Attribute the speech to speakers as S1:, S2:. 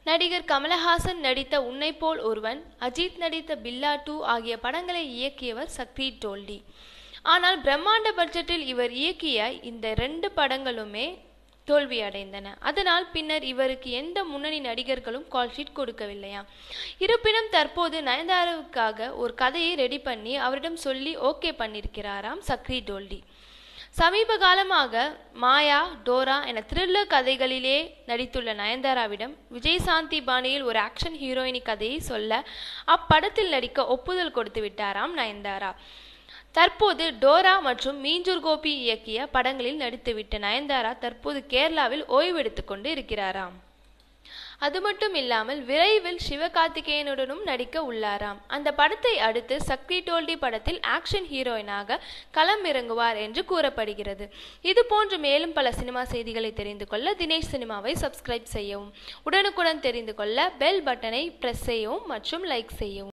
S1: நடிகர் கமலஹாசன் நடித்த உன்னை போல் ஒருவன், அஜித் நடித்த பில்லா 2 ஆகிய படங்களை இயக்கியவர் சக்தி டோல்டி. ஆனால் பிரம்மாண்ட பட்ஜெட்டில் இவர் இயக்கிய இந்த 2 படங்களுமே தோல்வியடைந்தன. அதனால் பின்னர் இவருக்கு எந்த முன்னணி நடிகர்களும் கால்ஷீட் கொடுக்கவில்லையாம். இருப்பினும் தற்போது நயன்தாராவுக்காக ஒரு கதையை ரெடி பண்ணி அவரிடம் சொல்லி ஓகே பண்ணியிருக்கிறாராம் சக்தி டோல்டி. சமீப காலமாக மாயா, டோரா என த்ரில்லர் கதைகளிலே நடித்துள்ள நயன்தாராவிடம் விஜயசாந்தி பாணியில் ஒரு ஆக்ஷன் ஹீரோயினி கதையை சொல்ல அப்படத்தில் நடிக்க ஒப்புதல் கொடுத்து விட்டாராம் நயன்தாரா. தற்போது டோரா மற்றும் மீஞ்சூர் கோபி இயக்கிய படங்களில் நடித்துவிட்ட நயன்தாரா தற்போது கேரளாவில் ஓய்வெடுத்துக் கொண்டு இருக்கிறாராம். அது மட்டும் இல்லாமல் விரைவில் சிவகார்த்திகேயனுடனும் நடிக்க உள்ளாராம். அந்த படத்தை அடுத்து சக்தி டோல்டி படத்தில் ஆக்ஷன் ஹீரோயினாக களம் இறங்குவார் என்று கூறப்படுகிறது. இது போன்ற மேலும் பல சினிமா செய்திகளை தெரிந்து கொள்ள தினேஷ் சினிமாவை சப்ஸ்கிரைப் செய்யவும். உடனுக்குடன் தெரிந்து கொள்ள பெல் பட்டனை பிரஸ் செய்யவும் மற்றும் லைக் செய்யவும்.